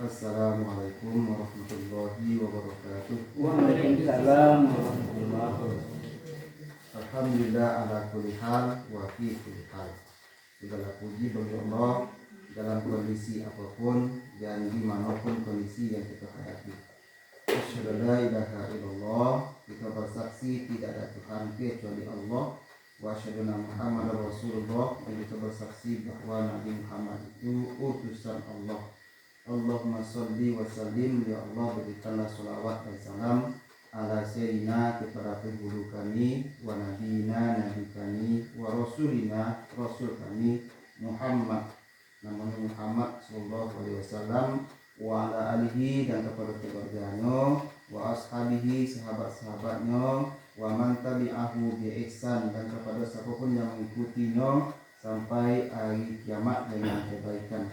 Assalamualaikum warahmatullahi wabarakatuh. Waalaikumsalam warahmatullahi wabarakatuh. Alhamdulillah ala kulli hal wa fi kulli hal. Segala puji bagi Allah dalam kondisi apapun dan dimanapun kondisi yang kita hadapi. Asyhadu an la ilaha illallah, kita bersaksi tidak ada Tuhan kecuali Allah. Wa asyhadu anna Muhammadar Rasulullah, dan kita bersaksi bahwa Nabi Muhammad itu utusan Allah. Allahumma sholli wa sallim, ya Allah berikanlah sholawat dan salam ala sayyidina kepada penghulu kami, wa nabiyina nabi kami, wa rasulina rasul kami Muhammad, namanya Muhammad sallallahu alaihi wasallam, wa ala alihi dan kepada keluarganya, wa ashabihi sahabat-sahabatnya, wa man tabi'ahu bi ihsan dan kepada siapapun yang mengikutinya sampai hari kiamat dengan kebaikan.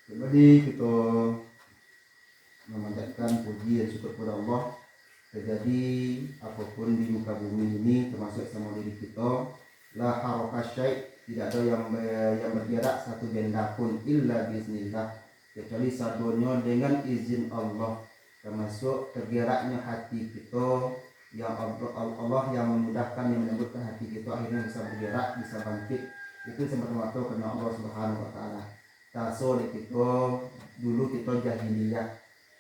Jadi kita memanjatkan puji dan syukur kepada Allah. Terjadi apapun di muka bumi ini, termasuk sama diri kita, la haraka syai', tidak ada yang bergerak satu benda pun illa biiznillah, kecuali sadonya dengan izin Allah. Termasuk tergeraknya hati kita yang Allah yang memudahkan, yang menyebutkan hati kita akhirnya bisa bergerak, bisa bangkit. Itu semata-mata karena Allah Subhanahu wa taala. Taso di kita dulu kita jahiliyah,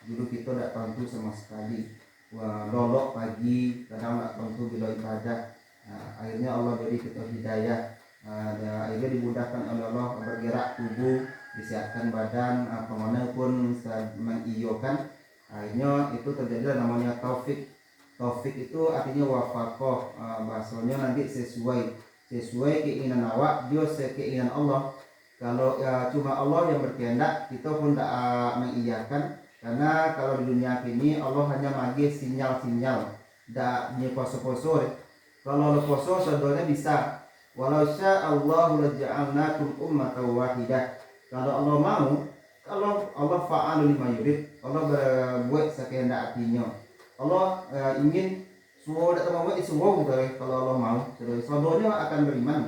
dulu kita tidak tentu sama sekali. Wah, lolok pagi, kadang tidak tentu bila ibadah. Akhirnya Allah beri kita hidayah. Akhirnya dimudahkan oleh Allah bergerak tubuh, disiapkan badan, apa mana pun mengiyokan. Akhirnya itu terjadi namanya taufik. Taufik itu artinya wafaqah. Bahasanya nanti sesuai keinginan awak, dia keinginan Allah. Kalau cuma Allah yang berkehendak, kita pun tak mengiyakan. Karena kalau di dunia ini Allah hanya bagi sinyal-sinyal, tak punya poso-poso. Kalau poso sebenarnya bisa. Walau sya'allahu laja'alnakum ummatan wahidah. Kalau Allah mau, kalau Allah fa'alu lima yurid, Allah berbuat sekehendak hatinya. Allah ingin semua datang mau semua kalau Allah mau, sebenarnya akan beriman.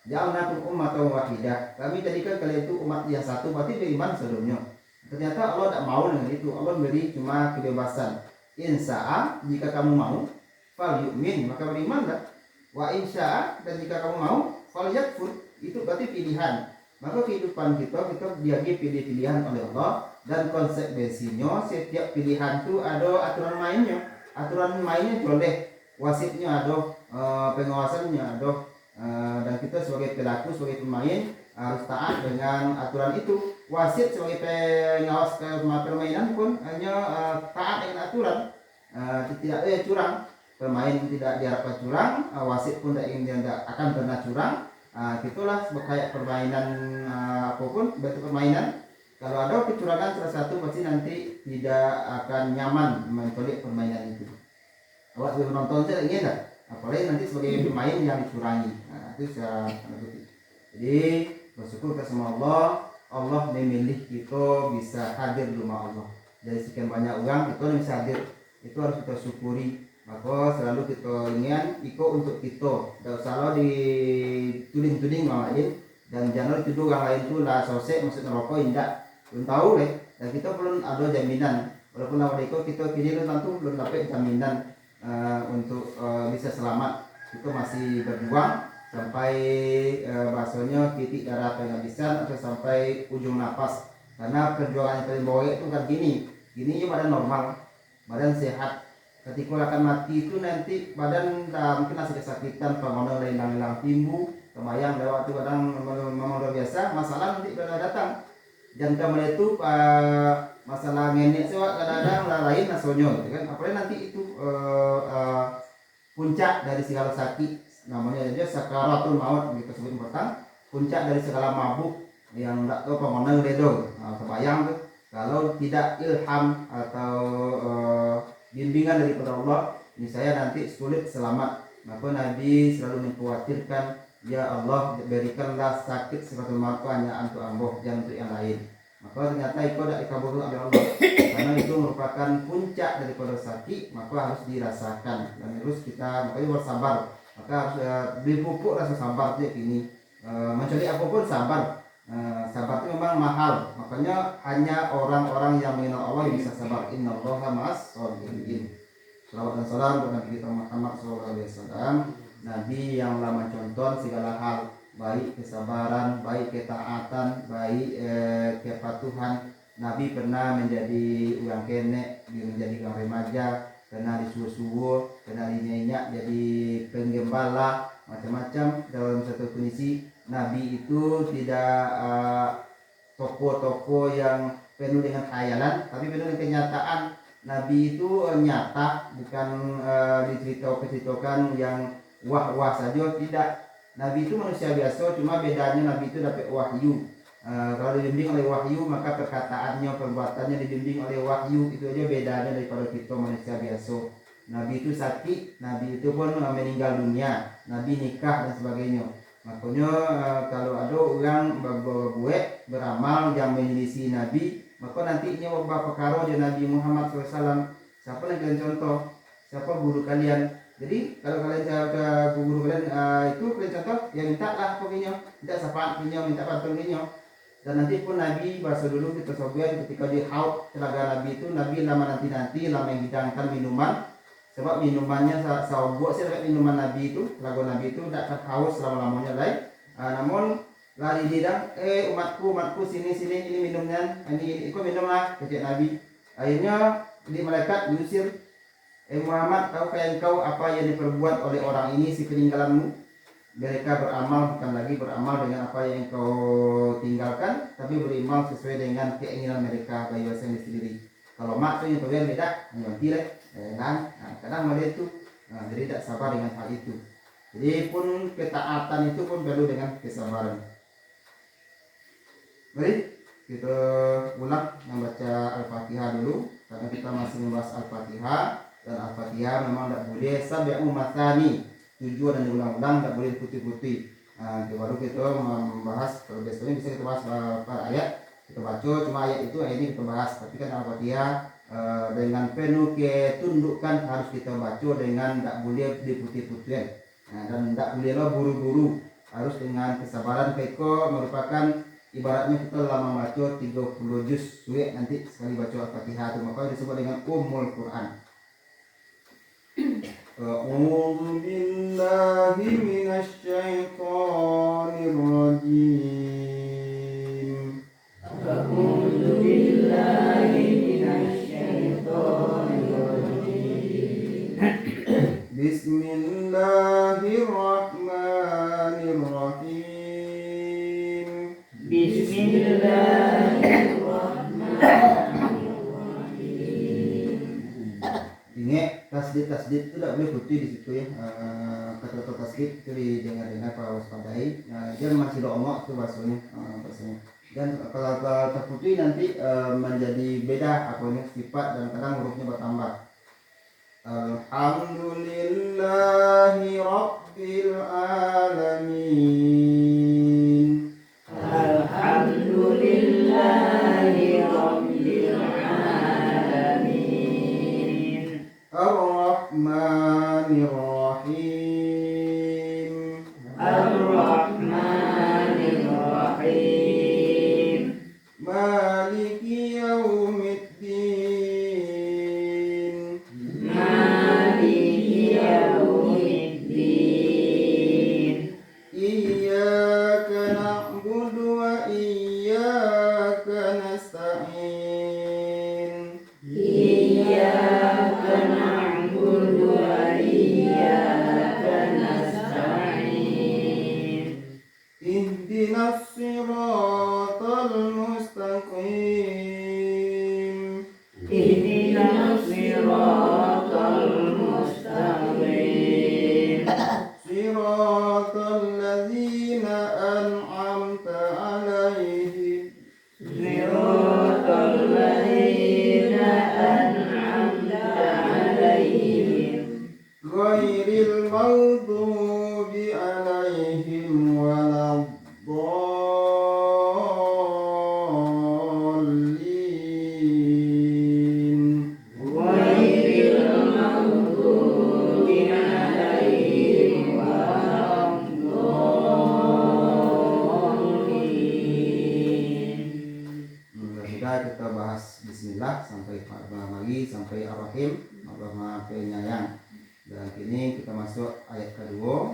Ja'alnakum ummatan wahidah. Kami jadikan kalian itu umat yang satu, berarti beriman sebelumnya. Ternyata Allah tidak mau dengan itu. Allah beri cuma kebebasan. Insya'a, jika kamu mau, fal yu'min, maka berimanlah. Wa insya'a, dan jika kamu mau, fal yakfur. Itu berarti pilihan. Maka kehidupan kita diagi pilih-pilihan oleh Allah, dan konsekuensinya setiap pilihan itu ada aturan mainnya. Aturan mainnya boleh, wasitnya ada, pengawasannya ada. Dan kita sebagai pelaku, sebagai pemain harus taat dengan aturan itu. Wasit sebagai pengawas permainan pun hanya taat dengan aturan, tidak curang. Pemain tidak diharapkan curang, wasit pun tidak akan pernah curang. Itulah kayak permainan apapun bentuk permainan. Kalau ada kecurangan salah satu, pasti nanti tidak akan nyaman mencolik permainan itu. Awak sebagai penonton saya ingin tak? Apalagi nanti sebagai pemain yang dicurangi. Itu secara kutip. Jadi bersyukur kepada Allah, Allah memilih kita bisa hadir di rumah Allah. Dari sekian banyak orang kita bisa hadir, itu harus kita syukuri. Maka selalu kita ingat ikut untuk kita. Tidak usah dituding-tuding orang lain, dan jangan dituduh orang lain itu lah sosek maksud neraka, tidak. Belum tahu deh. Dan kita belum ada jaminan. Walaupun awal kita kini tentu belum dapat jaminan untuk bisa selamat. Kita masih berjuang sampai bahasanya titik darah penghabisan atau sampai ujung nafas. Karena perjuangan yang paling bawah itu kan gini badan normal, badan sehat. Ketika akan mati itu nanti badan mungkin masih kesakitan, pemandang hilang timbu, kebayang lewat itu kadang memang luar biasa. Masalah nanti pada datang. Dan kemudian itu masalah ngenek sewa kadang-kadang lain nasonya gitu kan. Apalagi nanti itu puncak dari segala sakit, namanya aja sakaratul maut gitu sebut pertama. Puncak dari segala mabuk yang tak tahu pemana redo. Kebayang tuh kalau tidak ilham atau bimbingan daripada Allah, ini saya nanti sulit selamat. Maka Nabi selalu mengkhawatirkan, ya Allah berikanlah sakit seperti maka hanya untuk amboh, jangan untuk yang lain. Maka ternyata itu tidak dikabulkan oleh Allah, karena itu merupakan puncak daripada sakit, maka harus dirasakan. Dan terus kita makanya bersabar, maka harus beli pupuk rasa sabar dia ini. Mencari apapun sabar. Sabar itu memang mahal, Makanya hanya orang-orang yang mengenal Allah yang bisa sabar. Innallaha ma'as sabirin. Salawat dan salam kepada Nabi kita Muhammad SAW, Nabi yang telah mencontoh segala hal, baik kesabaran, baik ketaatan, baik kepatuhan. Nabi pernah menjadi orang kenek, menjadi orang remaja, pernah disuruh-suruh, pernah dinyenyak jadi penggembala, macam-macam. Dalam satu kondisi Nabi itu tidak toko-toko yang penuh dengan khayalan, tapi penuh dengan kenyataan. Nabi itu nyata, bukan diceritakan yang wah-wah saja, tidak. Nabi itu manusia biasa, cuma bedanya Nabi itu dapat wahyu. Kalau dibimbing oleh wahyu, maka perkataannya, perbuatannya dibimbing oleh wahyu. Itu aja bedanya daripada kita manusia biasa. Nabi itu sakit, Nabi itu pun meninggal dunia, Nabi nikah dan sebagainya. Makanya kalau ada orang berbuat beramal yang menyelisih Nabi, maka nantinya beberapa perkara dia Nabi Muhammad SAW. Siapa yang kalian contoh? Siapa guru kalian? Jadi kalau kalian ke guru kalian itu kalian contoh, ya minta lah pokoknya, minta syafaat punya, minta bantuan punya. Dan nanti pun Nabi bahasa dulu kita sobat ketika di haud telaga Nabi itu, Nabi lama nanti lama menghidangkan minuman. Sebab minumannya buat saya minuman Nabi itu, lagu Nabi itu tidak akan haus selama-lamanya lain. Namun lari didang, umatku sini ini minumnya, ini ikut minumlah kecil Nabi. Akhirnya di malaikat diusir. Muhammad, tahukah engkau apa yang diperbuat oleh orang ini si peninggalanmu? Mereka beramal bukan lagi beramal dengan apa yang engkau tinggalkan, tapi beramal sesuai dengan keinginan mereka bagi yang sendiri. Kalau mak tu yang perbedaan beda, nanti lah. Kadang ada itu, jadi tidak sabar dengan hal itu. Jadi pun ketaatan itu pun perlu dengan kesabaran. Baik, kita ulang membaca Al-Fatihah dulu, karena kita masih membahas Al-Fatihah. Dan Al-Fatihah memang tidak boleh sampai umatani, tujuan dan diulang-ulang, tidak boleh putih-putih. Baru kita membahas, kalau biasanya bisa kita bahas per ayat, kita baca cuma ayat itu, ayat ini kita bahas. Tapi kan Al-Fatihah dengan penuh ketundukan harus kita baca dengan tidak boleh diputih-putih, dan tidak bolehlah buru-buru, harus dengan kesabaran. Peko merupakan ibaratnya kita lama baca 30 juz suwe nanti sekali baca Al-Fatihah itu, maka disebut dengan Ummul Quran. A'udzu billahi minasy syaithanir rajim. A'udzu billahi minasy syaithanir rajim. Bismillahirrahmanirrahim. Bismillahirrahmanirrahim. Ingat tasdid itu tidak boleh putih di situ ya. Kata-kata tasdid itu didengar-dengar para waspadai. Dia masih longok itu bahasanya. Dan kalau terputih nanti menjadi beda apanya sifat, dan kadang hurufnya bertambah. Alhamdulillahi Rabbil Alamin. Alhamdulillahi Rabbil Alamin. Ar-Rahmanir Rahim. Ar-Rahmanir Rahim. Maliki Yaumiddin. Maliki Yaumiddin. Iyyaka na'budu wa iyyaka nasta'in. sudah kita bahas Bismillah sampai lagi sampai Ar-Rahim, Allah Maha Penyayang. Dan kini kita masuk ayat kedua.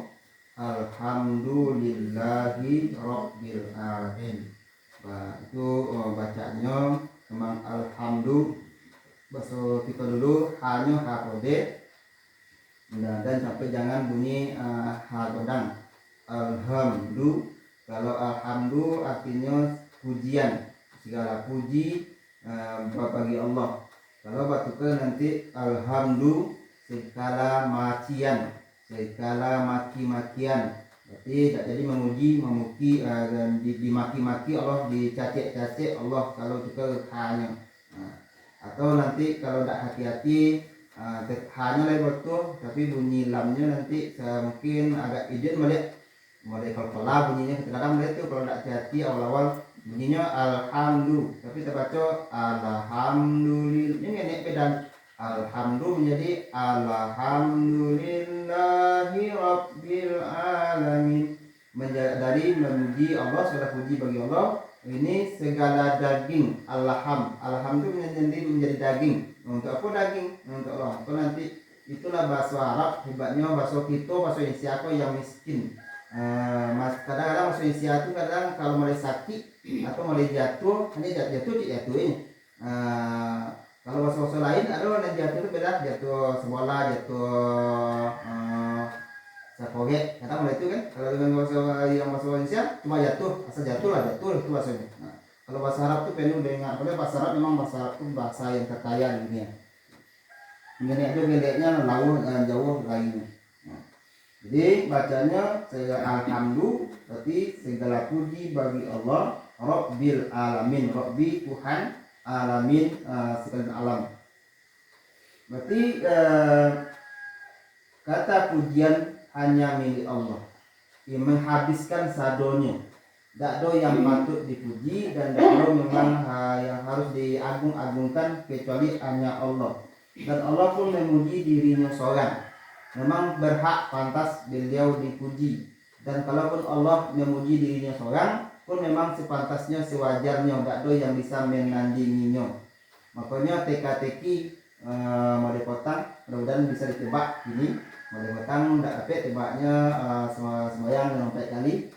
Alhamdulillahi Rabbil Alamin. Nah, itu bacanya memang alhamdulillah. Bahasa kita dulu hanya hakode. Dan sampai jangan bunyi hakodang. Alhamdulillah. Kalau alhamdulillah artinya pujian, segala puji bagi Allah. Kalau batukan nanti alhamdulillah segala macian, segala maki-makian. Berarti tak jadi memuji dan dimaki-maki Allah, dicacik-cacik Allah kalau juga hanya. Atau nanti kalau tak hati-hati hanya lah betul, tapi bunyi lamnya nanti mungkin agak izin mulai kalau bunyinya kadang-kadang itu kalau tak hati awal-awal bunyinya alhamdulillah, tapi terbaca alhamdulillah. Ini nenek pedan alhamdulillah menjadi alhamdulillahi rabbil alamin. Dari memuji Allah, sudah puji bagi Allah. Ini segala daging alhamdulillah menjadi daging. Untuk apa daging? Untuk Allah. Itu nanti itulah bahasa Arab hebatnya, bahasa kita, bahasa Indonesia yang miskin. Kadang-kadang bahasa Indonesia itu kadang kalau mulai sakit atau mulai jatuh, hanya jatuh ini. Kalau bahasa lain ada yang jatuh itu beda, jatuh sebola, jatuh sapoget, kata mulai itu kan. Kalau dengan bahasa Indonesia cuma jatuh, asal jatuh itu bahasanya. Kalau bahasa Arab itu penuh dengan, kalau bahasa Arab memang bahasa Arab itu bahasa yang terkaya di dunia. Ini itu bedanya jauh lainnya. Jadi bacanya alhamdulillah, berarti segala puji bagi Allah Rabbil Alamin. Rabbi Tuhan, Alamin segala alam. Berarti kata pujian hanya milik Allah, yang menghabiskan sadonya. Tak ada yang patut dipuji dan tak ada memang yang harus diagung-agungkan kecuali hanya Allah. Dan Allah pun memuji dirinya seorang. Memang berhak pantas beliau dipuji. Dan kalaupun Allah memuji dirinya seorang pun memang sepantasnya, sewajarnya, tak ada yang bisa menandinginya. Makanya teka-teki Made Potang mudah-mudahan bisa ditebak ini. Made Potang tak dapat tebaknya semayang sampai kali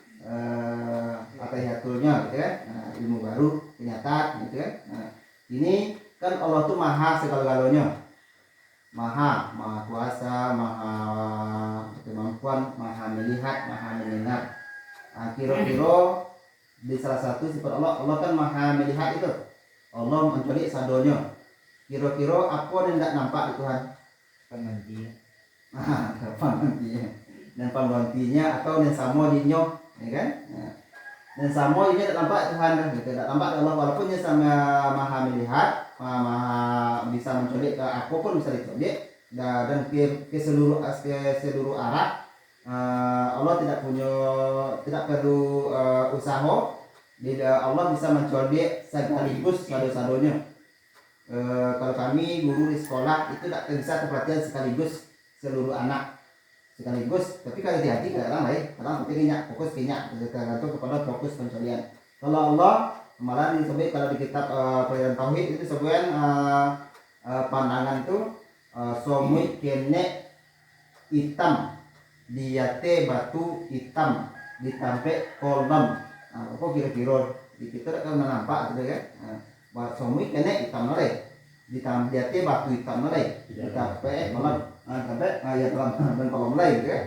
atahiatulnya gitu kan. Ilmu baru kenyataan gitu kan. Ini kan Allah tuh maha segala-galanya. Maha kuasa, maha kemampuan, maha melihat, maha mendengar. Kira-kira di salah satu sifat Allah kan maha melihat itu. Allah menculik sadonya. Kira-kira apa yang tidak nampak di Tuhan? Penghentian. Penghentian. Dan penggantinya atau yang sama dinyo, ya kan? Dan sama ini tidak nampak Tuhan kan? Tidak nampak Allah walaupun dia sama maha melihat. Bisa menculik ke apapun bisa diculik dan ke seluruh arah. Allah tidak perlu usaha. Allah bisa menculik sekaligus sado-sadonya. Kalau kami guru di sekolah itu tidak bisa perhatian sekaligus seluruh anak sekaligus, tapi kalau hati-hati kadang lain, kadang pentingnya fokus tergantung kepada fokus pencurian. Kalau Allah malah disebut kalau di kitab pelajaran tauhid itu sebuah pandangan tuh somui kene hitam diate batu hitam ditampe kolom. Apa kira-kira di kita kan nampak gitu kan. Somui kene hitam nolai diate batu hitam nolai ditampe kolom sampai ya dalam kolom lain gitu kan.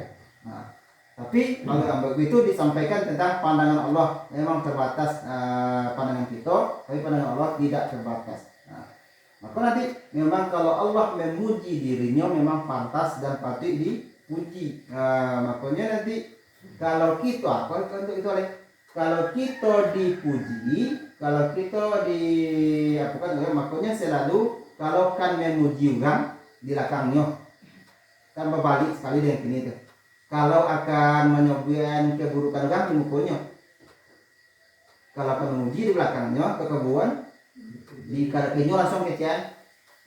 Tapi kalau begitu disampaikan tentang pandangan Allah memang terbatas pandangan kita, tapi pandangan Allah tidak terbatas. Maka nanti memang kalau Allah memuji dirinya memang pantas dan patut dipuji. Makanya nanti kalau kita untuk itu oleh kalau kita dipuji, kalau kita makanya selalu kalau kan memuji orang di belakangnya kan berbalik sekali dengan ini tuh. Kalau akan menyebutkan keburukan orang di mukanya, kalau akan memuji di belakangnya kekebuan di kakinya langsung kecian.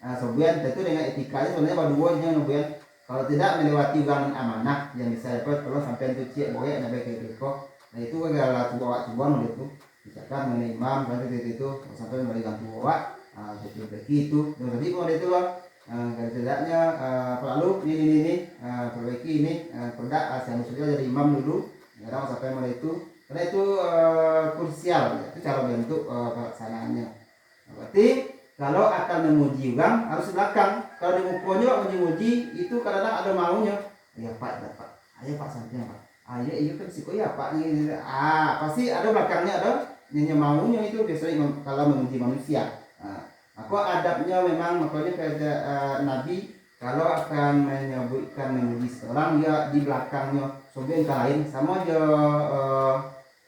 Sebuah tentu dengan etikanya sebenarnya baduanya ngebuan. Kalau tidak melewati orang amanah yang bisa dapat kalau sampai itu cek boleh nabe kayak gitu. Nah itu adalah sebuah itu. misalkan mengenai imam berarti itu sampai balik gantu bawa perbaiki itu dan tadi mau itu kalau tidaknya lalu ini perbaiki ini produk saya maksudnya dari imam dulu kadang sampai mulai itu karena itu krusial itu cara bentuk pelaksanaannya. Berarti kalau akan memuji orang harus di belakang. Kalau di mukonya memuji itu kadang-kadang ada maunya. Ya Pak, dapat. Ayo Pak samping Pak. Ayo iya kan sih kok ya Pak ini. Pasti ada belakangnya ada nyanyi maunya itu biasanya kalau memuji manusia. Aku adabnya memang makanya pada Nabi kalau akan menyebutkan memuji seorang ya di belakangnya sobat yang lain sama aja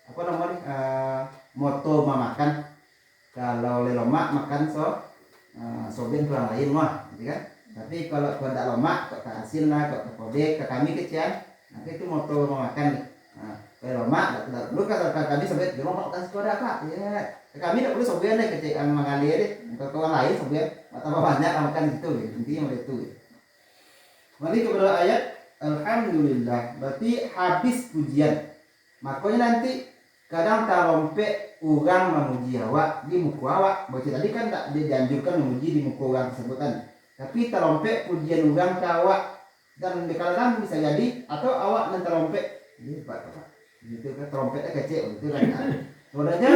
apa namanya moto memakan kalau lemak makan soben kurang lain mah gitu kan. Tapi kalau tidak lemak kok tak hasil lah kok kode ke kami kecian nanti itu moto memakan nih. Lemak tidak perlu kalau kami soben dia mau makan sekolah apa ya kami tidak perlu soben deh kecian mengalir deh untuk kawan lain soben tambah banyak makan gitu intinya itu gitu. Mari kepada ayat alhamdulillah berarti habis pujian makanya nanti kadang talompe orang memuji awak di muka awak. Baca tadi kan tak dianjurkan memuji di muka orang tersebut kan. Tapi talompe pujian orang ke awak dan kadang bisa jadi atau awak dan talompe hebat apa. Gitu kan trompetnya kecil gitu kan. Sebenarnya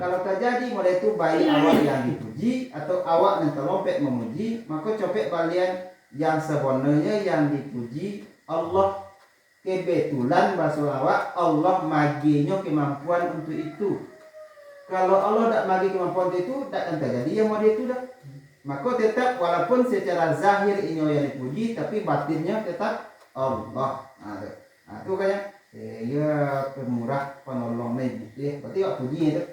kalau terjadi model itu baik awak yang dipuji atau awak dan talompe memuji maka copek balian yang sebenarnya yang dipuji Allah. Kebetulan bahasa awak Allah maginya kemampuan untuk itu. Kalau Allah tak magi kemampuan itu tak akan terjadi yang mau itu dah. Maka tetap walaupun secara zahir ini yang dipuji tapi batinnya tetap Allah. Itu kayak ya pemurah penolong nih gitu. Berarti waktu puji itu.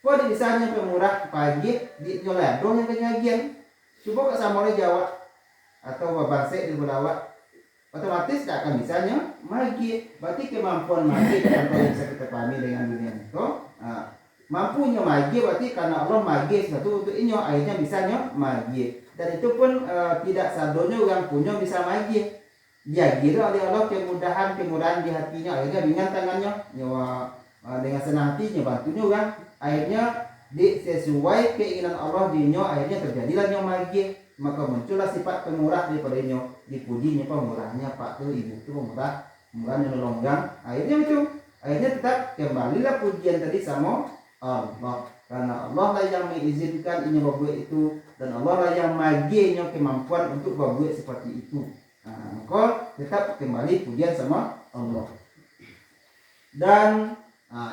Kok misalnya pemurah pagi di nyoledong yang kenyagian. Coba ke samore Jawa atau babase di Jawa otomatis tidak akan bisanya magi. Berarti kemampuan magi contoh yang bisa kita pahami dengan dunia itu mampunya magi berarti karena Allah magi sesuatu untuk inyo akhirnya bisanya magi dan itu pun tidak sadonya orang punya bisa magi dia kira oleh Allah kemudahan di hatinya akhirnya ringan tangannya nyawa dengan senang hatinya bantunya orang akhirnya sesuai keinginan Allah dinyo akhirnya terjadilah yang magi maka muncullah sifat pemurah daripada inyo dipujinya pemurahnya Pak tuh ibu tuh pemurahnya nolonggang akhirnya tetap kembalilah pujian tadi sama Allah karena Allah lah yang mengizinkan ini berbuat itu dan Allah lah yang maginya kemampuan untuk berbuat seperti itu. Maka tetap kembali pujian sama Allah dan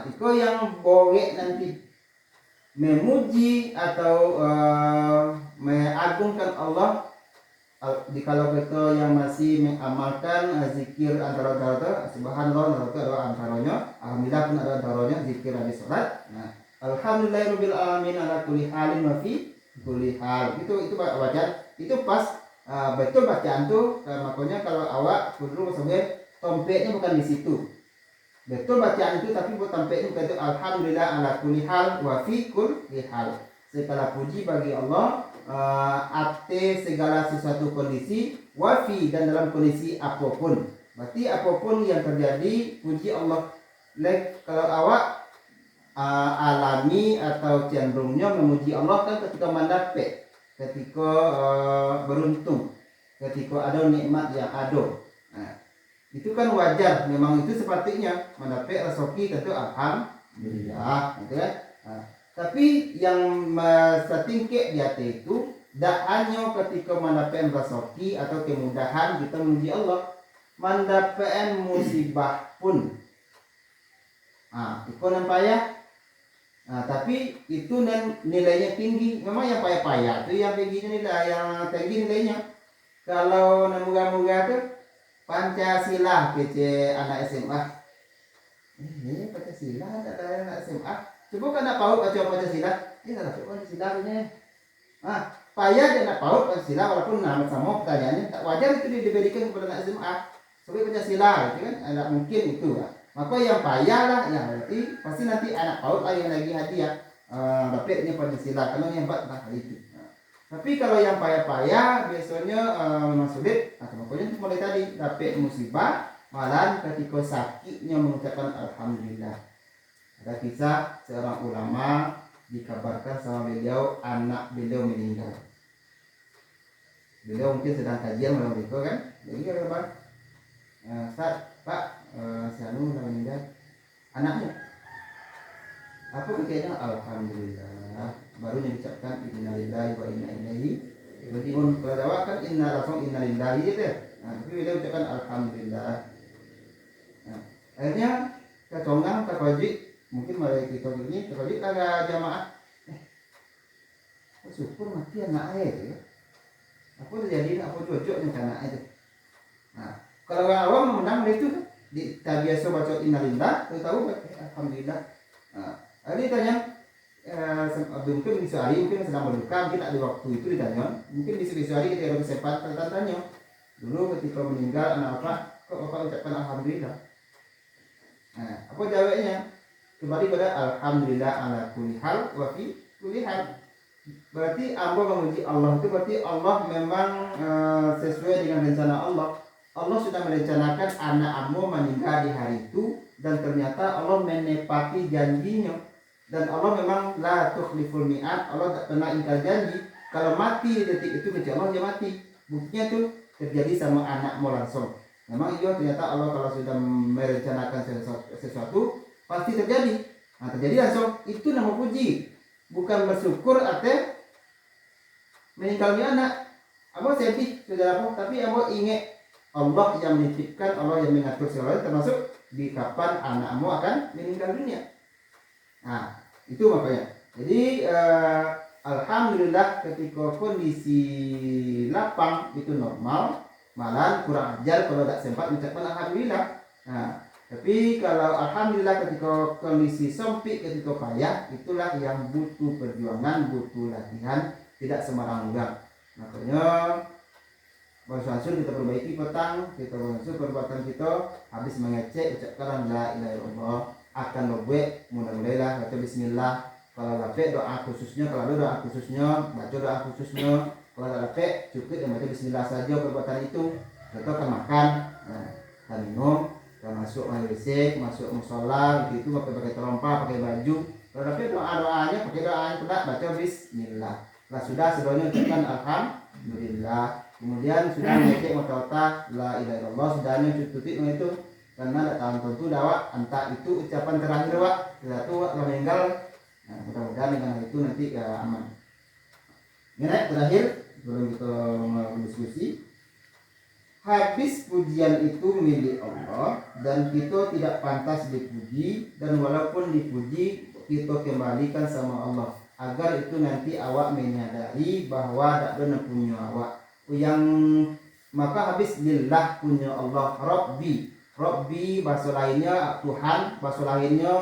itu yang boleh nanti memuji atau mengagungkan Allah kalau kita yang masih mengamalkan zikir antara subhanallah itu adalah antaranya alhamdulillah pun ada antaranya zikir habis salat. Alhamdulillahirabbil alamin ala kulli halin wa fi kulli hal. Itu wajar. Itu pas betul bacaan tuh makanya kalau awak kudu sampai tompeknya bukan di situ. Betul bacaan itu tapi buat tompeknya bukan itu alhamdulillah ala kulli hal wa fi kulli hal. Segala puji bagi Allah segala sesuatu kondisi wafi dan dalam kondisi apapun. Berarti apapun yang terjadi puji Allah. Kalau awak alami atau cenderungnya memuji Allah kan ketika mendapat, ketika beruntung, ketika ada nikmat yang ada. Itu kan wajar, memang itu sepatutnya mendapat rezeki tentu alhamdulillah, gitu kan. Tapi yang setingkat di hati itu tidak hanya ketika mendapatkan rezeki atau kemudahan kita memuji Allah, mendapatkan musibah pun. Itu payah. Tapi itu nilainya tinggi. Memang yang payah-payah itu yang tingginya nilai, yang tinggi nilainya. Kalau moga-moga tuh Pancasila kece anak SMA. Ini Pancasila ada anak SMA. Coba kan nak paut baca Pancasila, tak dapat Pancasila punya. Payah dia nak paut Pancasila walaupun nama sama pertanyaannya tak wajar itu diberikan kepada anak SMA. Sebagai Pancasila, itu kan tidak mungkin itu. Maka yang payah lah, yang berarti pasti nanti anak paut lah yang lagi hadiah dapatnya Pancasila karena yang hebat tentang hal itu. Tapi kalau yang payah-payah biasanya memang sulit. Makanya itu mulai tadi dapat musibah, malah ketika sakitnya mengucapkan alhamdulillah. Ada kisah seorang ulama dikabarkan sama beliau anak beliau meninggal. Beliau mungkin sedang kajian malam itu kan. Jadi kata Pak, Ustaz, Pak, si Anu meninggal. Anaknya apa ketiganya? Alhamdulillah. Baru diucapkan innalillahi wa inna ilaihi raji'un. Kalau Jawa kan inna langsung innalillahi gitu ya. Nah, tapi beliau ucapkan alhamdulillah. Nah, akhirnya kecongang terwajib mungkin mulai kita begini terwajib kagak jamaah. Syukur mati anak itu ya. Apa terjadi? Apa cocok nih anak itu? Nah, kalau orang awam menang itu kan kita biasa baca innalillah, tahu alhamdulillah. Nah, ini tanya mungkin di sehari mungkin sedang berduka, mungkin ada waktu itu ditanya, mungkin di hari ketika ada kesempatan tanya dulu ketika meninggal anak apa, kok bapak ucapkan alhamdulillah. Nah, apa jawabnya? Kembali pada alhamdulillah ala kulli hal wa fi kulli hal. Berarti Allah memuji Allah itu berarti Allah memang sesuai dengan rencana Allah. Allah sudah merencanakan anakmu meninggal di hari itu dan ternyata Allah menepati janjinya. Dan Allah memang la tukhliful mi'ad, Allah tak pernah ingkar janji. Kalau mati di detik itu kecuali Allah dia mati. Buktinya tuh terjadi sama anakmu langsung. Memang iya ternyata Allah kalau sudah merencanakan sesuatu pasti terjadi. Nah, terjadi langsung. Itu nama puji. Bukan bersyukur atau meninggalnya anak. Abang sedih saudaraku, tapi abang ingat Allah yang menitipkan, Allah yang mengatur segalanya, termasuk di kapan anakmu akan meninggal dunia. Nah, itu makanya. Jadi alhamdulillah ketika kondisi lapang itu normal, malah kurang ajar kalau tak sempat mengucapkan alhamdulillah. Nah, tapi kalau alhamdulillah ketika kondisi sempit, ketika payah, itulah yang butuh perjuangan, butuh latihan, tidak sembarang orang. Makanya bersyukur kita perbaiki petang, kita bersyukur perbuatan kita, habis mengecek ucapkan la ilaha illallah, akan lebih mudah-mudahan baca bismillah. Kalau lapek doa khususnya, kalau ada doa khususnya, baca doa khususnya. Kalau ada lapek cukup yang baca bismillah saja perbuatan itu. Kita akan makan, akan minum, akan masuk WC, masuk musola, itu pakai terompa, pakai baju. Kalau lapek doa-doanya, pakai doa yang tidak baca bismillah. Kalau sudah semuanya ucapkan alhamdulillah. Kemudian sudah mengecek mata la ilaha illallah, sudahnya tutup itu karena ada tahun tentu dakwah entah itu ucapan terakhir wak satu kalau meninggal. Nah, mudah-mudahan dengan itu nanti aman. Ini terakhir sebelum kita berdiskusi, habis pujian itu milik Allah dan kita tidak pantas dipuji, dan walaupun dipuji kita kembalikan sama Allah agar itu nanti awak menyadari bahwa tak ada punya awak yang maka habis lillah punya Allah. Rabbi bahasa lainnya Tuhan, bahasa lainnya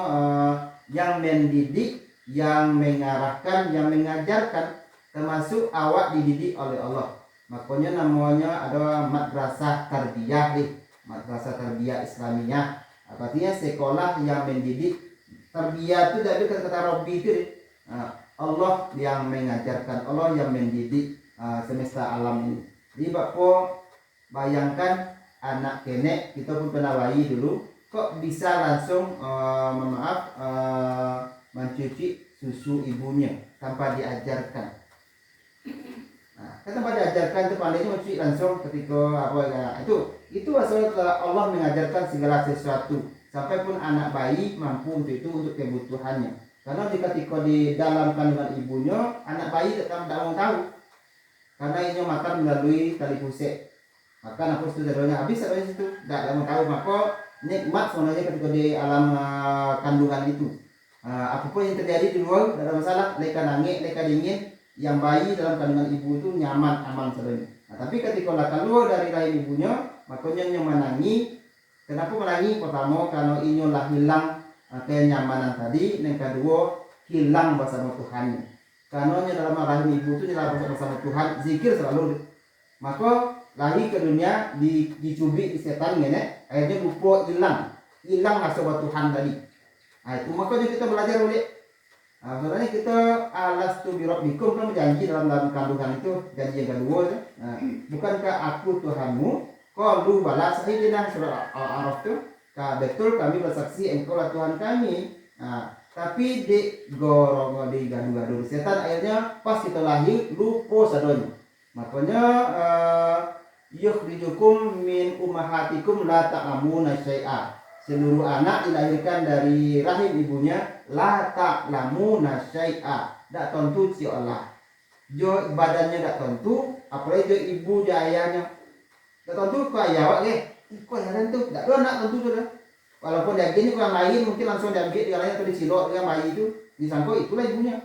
yang mendidik, yang mengarahkan, yang mengajarkan, termasuk awak dididik oleh Allah. Makanya namanya ada madrasah tarbiyah nih, madrasah tarbiyah Islamiyah. Artinya sekolah yang mendidik. Tarbiyah itu dari kata Rabbi itu nih. Allah yang mengajarkan, Allah yang mendidik semesta alam ini. Jadi bapak bayangkan anak kenek, kita pun pernah bayi dulu, kok bisa langsung mencuci susu ibunya tanpa diajarkan. Nah, tanpa diajarkan itu pandainya mencuci langsung ketika apa ya, itu asal Allah mengajarkan segala sesuatu, sampai pun anak bayi mampu untuk itu, untuk kebutuhannya. Karena ketika di dalam kandungan ibunya, anak bayi tetap tidak tahu. Karena ini makan melalui tali pusat, maka aku sederhana habis sampai situ tidak mau tahu, maka nikmat sebenarnya ketika di alam kandungan itu. Apapun yang terjadi di luar tidak ada masalah, leka nangis, leka dingin, yang bayi dalam kandungan ibu itu nyaman, aman sebenarnya. Nah, tapi ketika keluar dari rahim ibunya, makanya yang menangi. Kenapa menangi? Pertama karena ini lah hilang kenyamanan tadi, yang kedua hilang bersama Tuhannya. Karena dalam rahim ibu itu dalam bersama Tuhan, zikir selalu. Maka lahir ke dunia dicubit di setan nenek, akhirnya lupa, hilang rasa Tuhan tadi. Nah, itu makanya kita belajar oleh sebenarnya kita alastu bi rabbikum kan berjanji dalam kandungan itu, janji yang kedua ya. Nah, bukankah aku Tuhanmu? Qalu bala, sahih dengan surah Al-A'raf itu, betul kami bersaksi engkau lah Tuhan kami. Nah, tapi di gorongo di gaduh-gaduh setan akhirnya pas kita lahir lupa sadonya. Makanya yukhrijukum min ummahatikum la ta'lamuna syai'a. Seluruh anak dilahirkan dari rahim ibunya la ta'lamuna syai'a. Dak tentu si Allah. Jo badannya dak tentu, apalagi jo ibu jo ayahnya. Dak tentu kok ayah awak ke. Kok ayah tentu, dak ada anak tentu sudah. Walaupun dia gini kurang lain mungkin langsung diambil di lain atau disilok dengan bayi itu disangka itulah ibunya.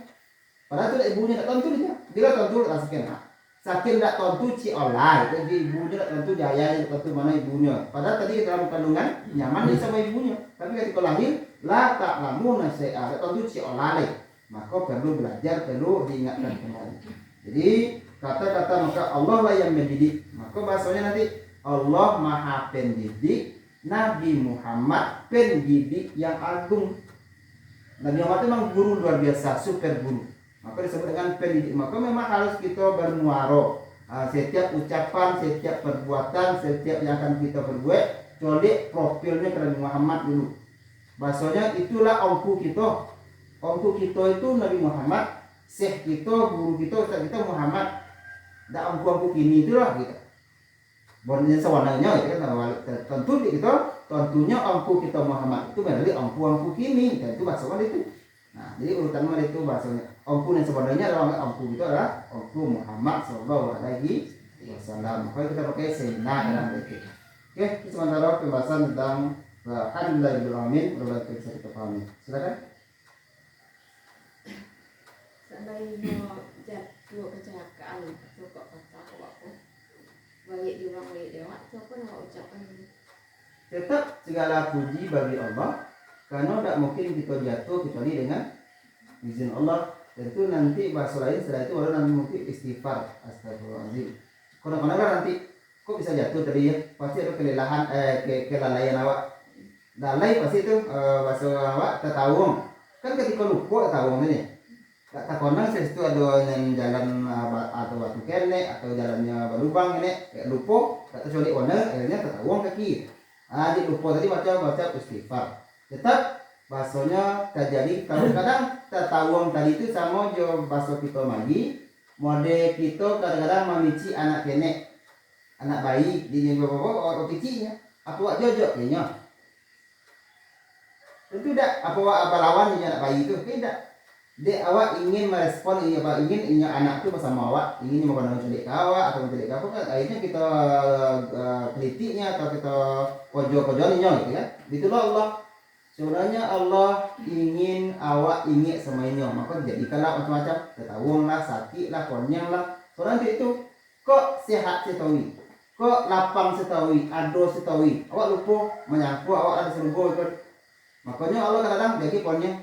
Padahal itu ibunya tak tentu dia. Dia tentu rasakan. Saking tak tentu ci oleh, jadi ibunya tak tentu jaya tak tentu mana ibunya. Padahal tadi dalam kandungan nyaman dia sama ibunya. Tapi ketika lahir la tak lamun saya tak tentu ci oleh. Maka perlu belajar, perlu diingatkan kembali. Jadi kata-kata maka Allah lah yang mendidik. Maka bahasanya nanti Allah Maha Pendidik. Nabi Muhammad pendidik yang agung. Nabi Muhammad itu memang guru luar biasa, super guru. Maka disebut dengan pendidik. Maka memang harus kita bermuaro. Setiap ucapan, setiap perbuatan, setiap yang akan kita perbuat, colek profilnya ke Nabi Muhammad dulu. Bahasanya itulah ongku kita. Ongku kita itu Nabi Muhammad. Syekh kita, guru kita, ustaz kita Muhammad. Dan ongku kini itulah kita. Bonnya sewarnanya itu kan tentu kita tentunya angku kita Muhammad itu berarti angku kini dan itu bahasa itu. Nah, jadi urutan mana itu bahasanya. Angku yang sebenarnya adalah angku itu adalah angku Muhammad sallallahu alaihi wasallam. Maka kita pakai Sayyidina dalam itu. Oke, sementara pembahasan tentang alhamdulillahirabbil alamin mudah bisa kita pahami. Silakan. Seandainya jatuh kecelakaan atau kok apa balik di ruang balik lewat itu apa nak ucapkan ini? Tetap segala puji bagi Allah karena tidak mungkin kita jatuh kecuali dengan izin Allah. Dan itu nanti bahasa lain setelah itu baru nanti mungkin istighfar astagfirullahaladzim. Kadang-kadang kan nanti kok bisa jatuh tadi ya pasti ada kelelahan kelalaian awak. Lalai pasti itu bahasa awak tertawung. Kan ketika lupa tertawung ini. Tak konang situ ada yang jalan atau batu kene atau jalannya berlubang ini kayak lupa tak tercolek warna akhirnya tertawang kaki. Di lupa tadi baca istighfar. Tetap bahasanya terjadi kadang-kadang tertawang tadi itu sama jo bahasa kita lagi. Mode kita kadang-kadang memici anak kene anak bayi di bapak picinya apa wak jojok kayaknya. Tentu tidak apa wak abalawan anak bayi itu tidak. Dia awak ingin merespon ingin anak itu bersama awak ingin menggunakan menculik awak atau menculik apa kan akhirnya kita kelitinya atau kita pojok-pojoknya gitu ya. Itulah Allah. Sebenarnya Allah ingin awak ingat semuanya maka jadikanlah macam-macam ketawung lah sakit lah konyang lah. Soalnya itu kok sehat setawi kok lapang setawi ado setawi awak lupa menyangkut awak ada serumbu itu. Makanya Allah kadang-kadang jadi konyang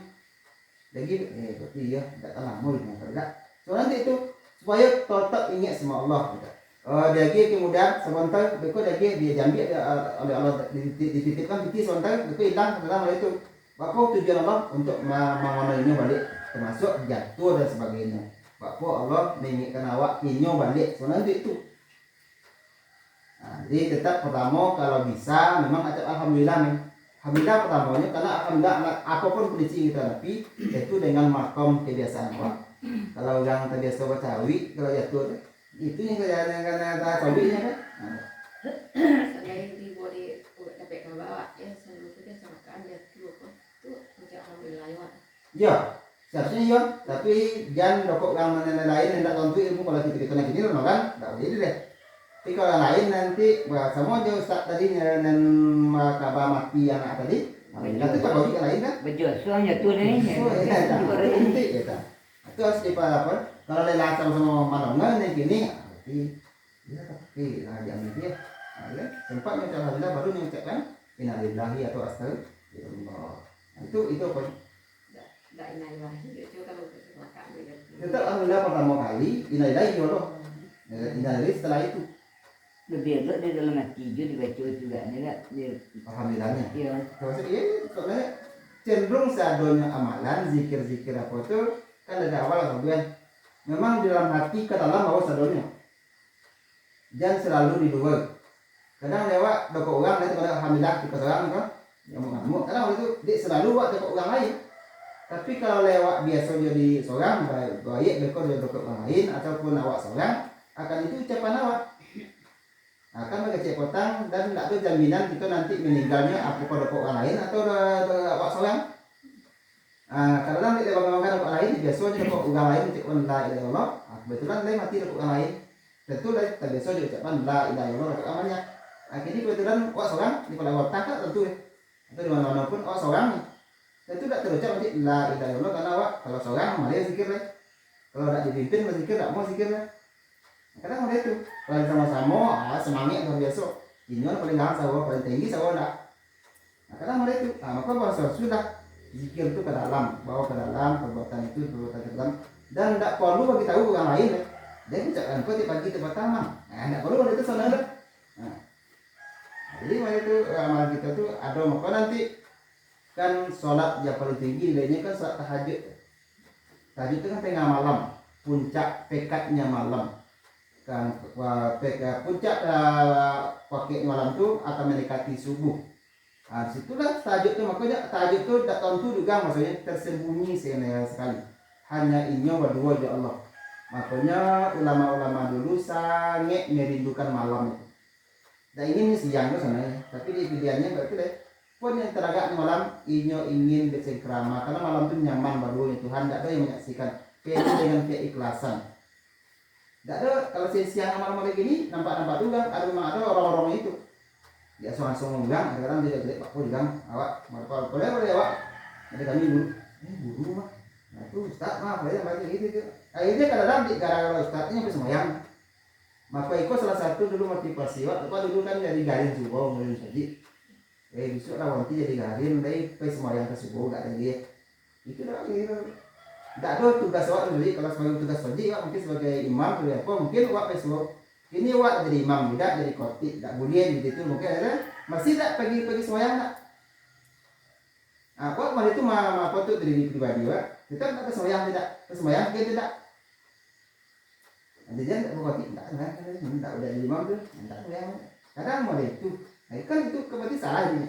lagi tapi ya tidak lama dengan tidak. Soalnya itu supaya tetap ingat sama Allah gitu. Lagi kemudian sebentar begitu lagi dia jambi oleh Allah dititipkan titi sebentar begitu hilang dalam hal itu. Bapak tujuan Allah untuk mengenalinya balik termasuk jatuh dan sebagainya. Bapak Allah mengingatkan awak inyo balik soalnya itu. Nah, jadi tetap pertama kalau bisa memang alhamdulillah. Alhamdulillah pertamanya karena alhamdulillah apapun kondisi kita hadapi itu dengan makom kebiasaan awak. Kalau yang terbiasa bacawi kalau jatuh itu yang karena tawinya kan. Selain di body dapat bawa ya selalu kita sama kan jatuh apa tu macam alhamdulillah ya. Ya, seharusnya ya, tapi jangan rokok yang lain hendak tentu ilmu kalau kita nak gini kan, tak boleh deh. Tapi kalau lain nanti sama aja Ustaz tadi dan kabar mati anak tadi, nanti tak boleh lain kan? Betul, soalnya tu ni. Itu harus apa? Kalau lelah sama malongan yang gini, berarti dia tapi diambil dia. Ya, sempat nyucap alhamdulillah baru mengucapkan innalillahi atau astagfirullah. Itu apa? Tak innalillahi itu kalau kecelakaan dia. Tetap alhamdulillah pertama kali innalillahi dulu. Innalillahi setelah itu. Lebih elok di dalam hati juga dibaca juga ni lah dia Alhamdulillahnya. ya. Maksud dia soalnya cenderung seadanya amalan zikir-zikir apa itu kan ada awal atau kemudian memang di dalam hati ke dalam bawa seadanya. Jangan selalu di luar. Kadang lewat doko orang itu kalau alhamdulillah kita orang kan yang mengamuk. Kadang itu dia selalu buat doko orang lain. Tapi kalau lewat biasa jadi seorang baik bekor jadi orang lain ataupun awak seorang akan itu ucapan awak akan mengecek potang dan tidak ada jaminan kita nanti meninggalnya apa pada orang lain atau awak seorang. Kalau nanti lewat orang lain biasanya kok orang lain ucapan la ilaha illallah, kebetulan dia mati dengan orang lain. Tentu lah biasa dia ucapan la ilaha illallah amalnya. Akhirnya kebetulan awak seorang di pada waktu tak tentu atau di mana-mana pun awak seorang itu tidak terucap nanti la ilaha illallah karena awak kalau seorang malah zikir lah. Kalau tidak dipimpin berzikir tidak mau zikir lah. Kadang ada itu kalau sama-sama semangat luar biasa. Ini orang paling dalam sawah paling tinggi sawah enggak. Kadang ada itu. Maka bahasa sudah zikir itu ke dalam, bawa ke dalam perbuatan itu perbuatan ke dalam dan tidak perlu bagi tahu orang lain. Dia ucapkan kau tiap pagi tempat taman. Tidak perlu ada itu sana. Jadi mana itu amal kita tuh ada maka nanti kan sholat yang paling tinggi nilainya kan sholat tahajud. Tahajud itu kan tengah malam, puncak pekatnya malam. Kan puncak pakai malam itu akan mendekati subuh. Disitulah tahajud itu makanya tahajud itu tak tentu juga maksudnya tersembunyi sekali. Hanya inyo berdua di Allah. Makanya ulama-ulama dulu sangat merindukan malam itu. Dan ini siang itu sana, tapi di pilihannya berarti deh. Pun yang teragak di malam inyo ingin bersengkrama karena malam itu nyaman berdua Tuhan. Tidak ada yang menyaksikan. Kayak dengan keikhlasan. Tidak ada kalau siang malam-malam gini nampak juga ada orang-orang itu. Dia langsung ngomong, ada orang dia jelek Pak Pol bilang, awak boleh awak. Ada kami guru mah. Nah itu Ustaz mah boleh baca gitu. Akhirnya kadang-kadang di gara-gara Ustaznya sampai semayang. Maka itu salah satu dulu motivasi awak. Lepas dulu kan jadi garin subuh mulai saja. Besok lah nanti jadi garin, dari sampai semayang ke subuh gak ada dia. Itu dah gitu. Tidak ada tugas awak sendiri. Kalau sebagai tugas wajib awak mungkin sebagai imam atau apa mungkin awak besok. Ini awak jadi imam tidak jadi khotib tidak boleh gitu mungkin ada masih tak pergi semayang tak. Awak malah itu apa tuh dari pribadi awak kita tak semayang tidak semayang kita tidak. Ada jangan tak khotib tak udah jadi imam tuh tak semayang. Kadang malah itu, kan itu berarti salah ini.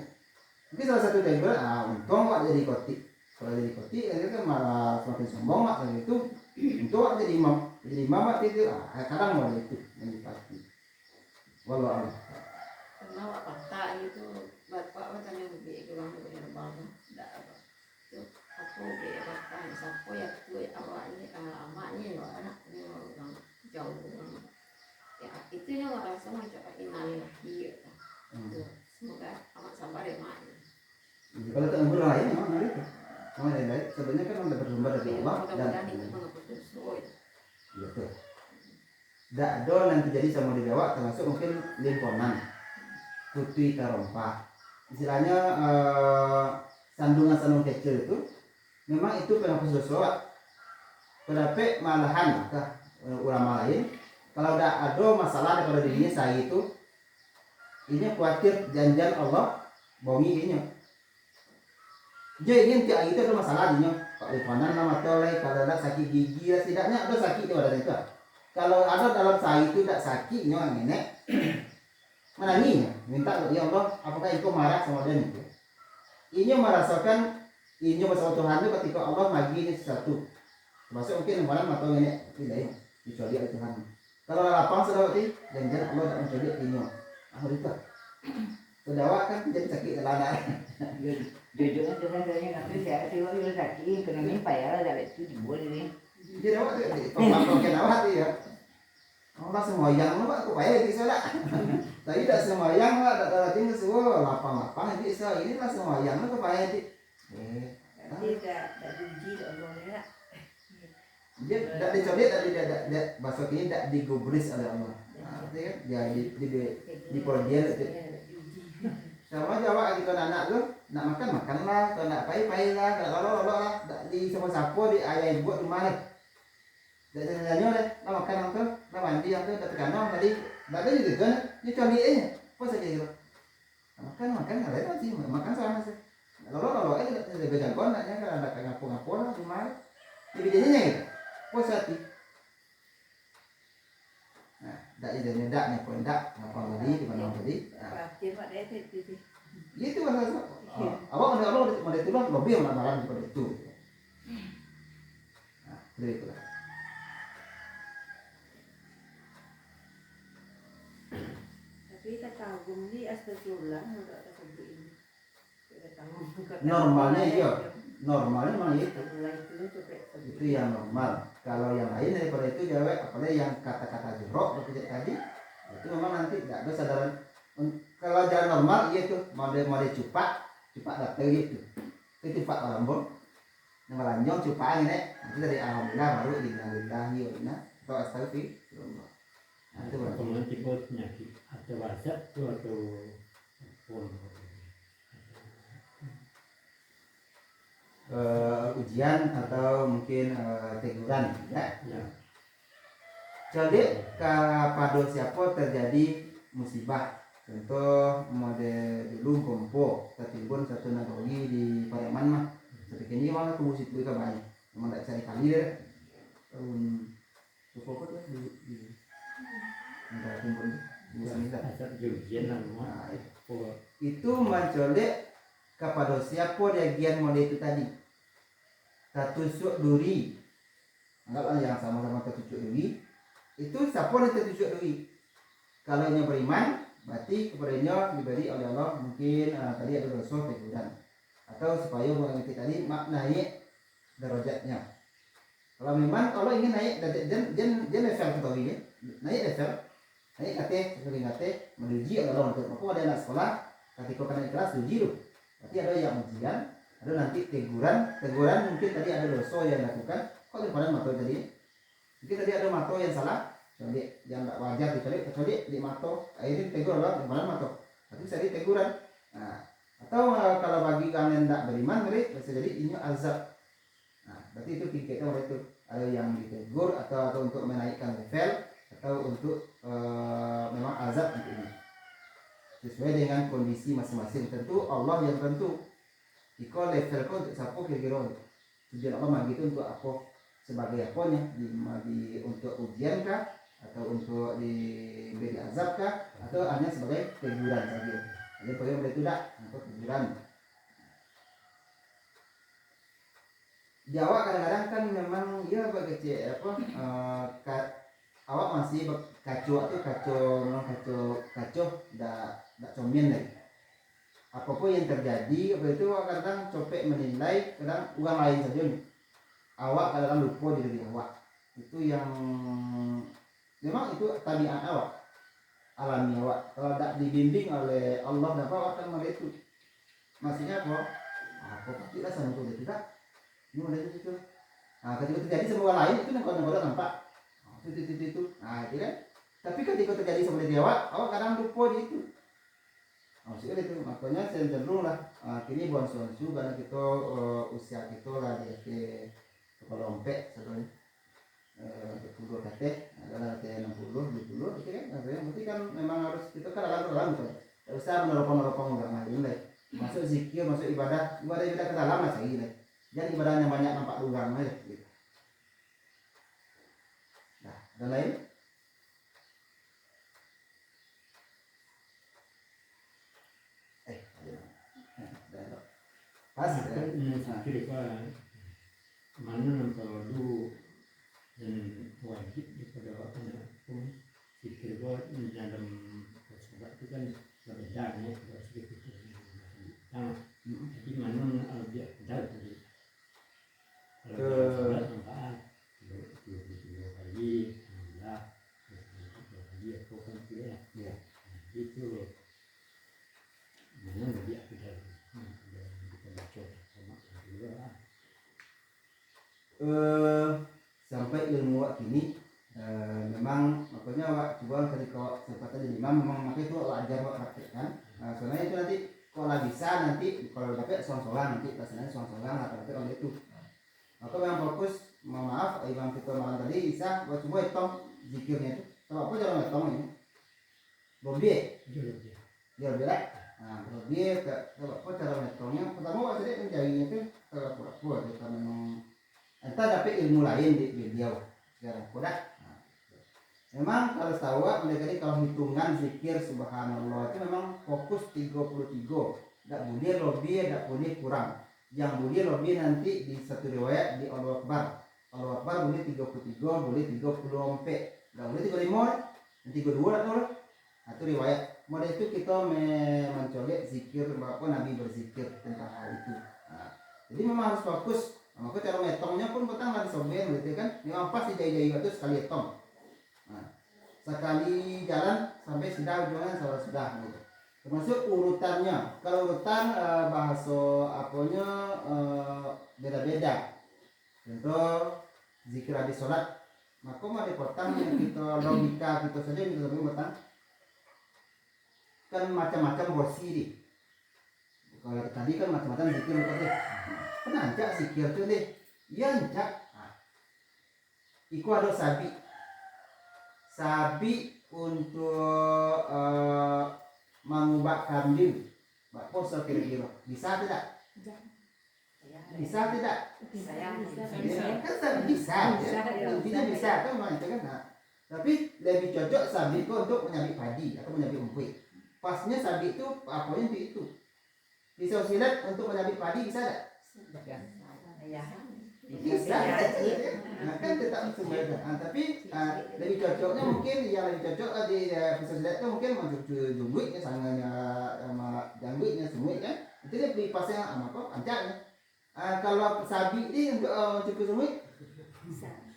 Mungkin salah satu dari untung awak jadi khotib. Kalau jadi khotib itu kan malah semakin sombong mak itu untuk awak jadi imam. Jadi imam itu kadang malah itu yang dipasti. Wallah Allah. Karena awak kata itu bapak katanya lebih kurang lebih banget. Tidak apa. Itu aku lebih kata siapa ya tu awak ini amaknya loh anaknya orang jauh orang. Ya itu yang orang rasa macam innalillahi. Semoga awak sabar ya mak. Kalau tak ngobrol lain memang ada itu. Memang ada lain. Sebenarnya kan sudah bersumber dari Allah dan itu menghapus dosa. Iya tuh. Tidak ada nanti jadi sama di Jawa termasuk mungkin limponan, putih tarompah. Istilahnya sandungan kecil itu memang itu penghapus dosa. Tetapi malahan ulama lain kalau tidak ada masalah daripada dirinya saya itu ini khawatir janjian Allah bongi ini. Jadi ini tiap itu ada masalah dia. Pak limponan nama toleh kalau ada sakit gigi setidaknya ada sakit itu ada itu. Kalau ada dalam saya itu tidak sakit nyawa nenek menanginya minta ya Allah apakah engkau marah sama dia itu. Ini merasakan ini bersama Tuhan itu ketika Allah lagi sesuatu. Termasuk mungkin malam atau nenek tidak dicoba oleh Tuhan. Kalau lapang sudah berarti jangan Allah tak mencoba ini. Itu. Sudah kan jadi sakit celana. Jujurnya Tuhan saya nanti saya tiba sakit kena mimpi ya ada itu diboleh ni. Jadi awak tu pemakan awak tu ya. Allah semayang awak aku payah di sana. Tapi tak semayang awak tak ada tinggal semua lapang-lapang di sana. Ini lah semayang aku payah di. Tidak diuji Allah ya. Dia tak dicodet tak bahasa ini tak digubris oleh Allah. Artinya ya di podian itu. Sama Jawa kita anak tu nak makanlah, kalau nak payah lah, kalau lah, di sama sapu di ayah buat di mana? Dari nanya deh, nak makan apa? Nak mandi apa? Dah terkandang tadi, dah ada juga kan? Ni cari aja, apa saja itu? Makan, ada sih, makan sama sih. Kalau ada jagoan, naknya kalau ada ngapu-ngapu lah di mana? Jadi jadinya gitu, puas hati. Nah, dak jadi dak nih pun dak ngapa tadi di mana tadi? Pak dia itu. Itu bahasa. Abang ada itu lah lebih mana barang seperti itu. Jadi itulah. Tapi kita kagum di astagfirullah untuk tersebut ini. Kita tanggung Normalnya iya. Normalnya memang itu. Astagfirullah itu coba Itu yang normal. Kalau yang lain daripada itu jawab apalagi yang kata-kata jorok seperti tadi itu memang nanti tidak ada sadaran. Kalau jalan normal iya tuh mode cupak datang gitu. Itu cupak lambung. Yang melanjong cupak ini nanti dari alhamdulillah baru innalillahi wa inna atau astagfirullah. Nah, itu berarti. Kemudian tipe penyakit atau wajah itu atau pun Ujian atau mungkin teguran ya. ya. Jadi pada siapa terjadi musibah, contoh mode dulu kompo tertimbun satu nagari di Pariaman mah seperti ini malah tunggu situ itu banyak memang tidak bisa dikali deh cukup tuh di negara timbun di Sembilan. Asal ujian nama Itu mencolek kepada siapa reagian mode itu tadi tertusuk duri, anggaplah yang sama-sama tertusuk duri itu siapa yang tertusuk duri. Kalau nya beriman berarti kepadanya diberi oleh Allah mungkin tadi ada dosa teguran atau supaya orang itu tadi naik derajatnya. Kalau memang Allah ingin naik dan level ketahui ya, naik kate sebagai kate menuju oleh Allah untuk maka ada anak sekolah ketika kena kelas uji tuh berarti ada yang ujian, ada nanti teguran mungkin tadi ada dosa yang dilakukan kok daripada mato jadi mungkin tadi ada mato yang salah jadi yang tidak wajar kecuali di mato akhirnya tegur Allah daripada mato tapi bisa diteguran. Nah, atau kalau bagi kalian yang tidak beriman bisa jadi ini azab. Nah, berarti itu kita itu ada yang ditegur atau untuk menaikkan level atau untuk memang azab untuk ini sesuai dengan kondisi masing-masing. Tentu Allah yang tentu jika level kau untuk siapa kira-kira tujuan Allah begitu untuk apa sebagai apanya di untuk ujian kah atau untuk diberi azab kah atau hanya sebagai teguran saja. Jadi bagaimana itu tidak untuk teguran. Jawa kadang-kadang kan memang ya begitu awak masih kacau tidak comel lagi. Apapun yang terjadi apa itu kadang copek menilai kadang orang lain saja nih. Awak kadang lupa diri awak. Itu yang memang itu tabiat awak, alami awak. Kalau tidak dibimbing oleh Allah dan awak akan melihat itu. Maksudnya apa tidak sama itu tidak. Ini mulai itu. Nah, ketika terjadi sama orang lain itu negara nampak. Itu. Nah, itu kan. Tapi ketika terjadi sama diri awak kadang lupa di itu. Maksudnya itu makanya saya cenderung lah kini buang suansu karena kita usia kita lah di kepala rompek sebenarnya 40 kate adalah kate 60 70 itu kan berarti kan memang harus kita kan dalam gitu. Tidak usah meneropong orang lain lah. Masuk zikir, masuk ibadah ke dalam lah saya lah. Jangan ibadahnya banyak nampak orang lah gitu. Nah, dan lain pas kira mana kalau dulu dan wajib daripada orang pun pikir bahwa dalam sholat itu kan berbeda ya kalau sedikit jadi mana dia tidak jadi kalau sholat manfaat 22 kali alhamdulillah 22 kali aku kan tidak ya itu mana dia tidak sampai ilmu wak kini memang makanya wak coba ketika kesempatan jadi imam memang makanya itu wak ajar wak praktekkan. Soalnya itu nanti kalau bisa nanti kalau dapat soal-soalan nanti pasangannya soal-soalan atau nanti oleh itu maka memang fokus maaf imam kita malam tadi bisa buat coba hitung zikirnya itu tahu apa jangan hitung ini lebih lah. Nah, lebih kalau apa cara hitungnya pertama wak tadi mencarinya itu kalau pura-pura kita memang entah dapat ilmu lain di beliau sekarang kuda. Nah, memang kalau setahu mereka ini kalau hitungan zikir subhanallah itu memang fokus 33 tidak boleh lebih tidak boleh kurang yang boleh lebih nanti di satu riwayat di Allah Akbar Allah Akbar boleh 33, boleh 34, nggak boleh 35, dan 32 lah tuh. Nah, itu riwayat. Model itu kita mencolek zikir bahwa Nabi berzikir tentang hal itu. Nah, jadi memang harus fokus. Nah, maka cara metongnya pun petang lagi soben gitu kan. Memang pas di jai-jai itu sekali etong. Nah, sekali jalan sampai sudah ujungnya sudah gitu. Termasuk urutannya. Kalau urutan bahasa apanya beda-beda. Contoh zikir habis sholat, maka mau dipotong yang kita logika kita saja yang kita potong kan macam-macam bosi deh. Kalau tadi kan macam-macam zikir tadi. Kenapa zikir tuh deh? Iya njak. Iku ada sabi untuk mengubah kambing. Mbak Poso kira-kira bisa tidak? Bisa tidak? Kan bisa ya. Intinya bisa kan memang itu kan. Nah, tapi lebih cocok sabi itu untuk menyabit padi atau menyabit umpit. Pasnya sabi itu apanya itu. Pisau silet untuk menyabit padi bisa tidak? Bisa. Nah, kan tetap sumber. Tapi lebih cocoknya mungkin yang lebih cocok di pisau silet itu mungkin mencuci jumbuitnya sama jangguitnya semua kan. Itu dia dipasang sama apa? Ancaknya. Kalau sabi ini untuk cukup semut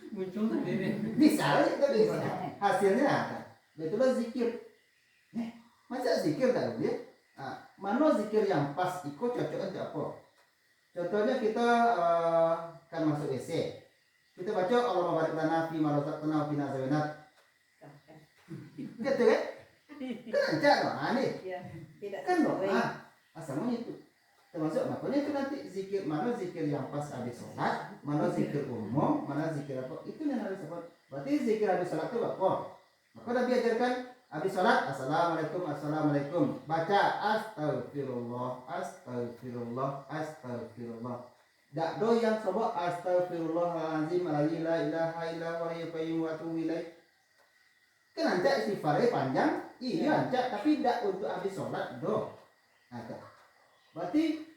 Muncul sendiri. bisa, tapi hasilnya apa? Itulah zikir. Masa zikir tak dia? Mana zikir yang pas? Ikut cocok untuk apa? Contohnya kita kan masuk WC, kita baca Allah barik lana fi ma razaqtana fi nazawenat. Gitu kan? Kan ancak no, nih. Kan no, asalnya itu. Termasuk makanya itu nanti zikir, mana zikir yang pas habis sholat, mana zikir umum, mana zikir apa, itu yang harus apa. Berarti zikir habis sholat itu apa? Maka Nabi ajarkan habis sholat, assalamualaikum, assalamualaikum, baca astagfirullah, astagfirullah, astagfirullah. Tak do yang sebut astagfirullahaladzim, la ilaha illa huwa al-qayyum wa atubu ilaih. Kan ancak istighfarnya panjang, iya ancak, tapi tidak untuk habis sholat do. Nah, berarti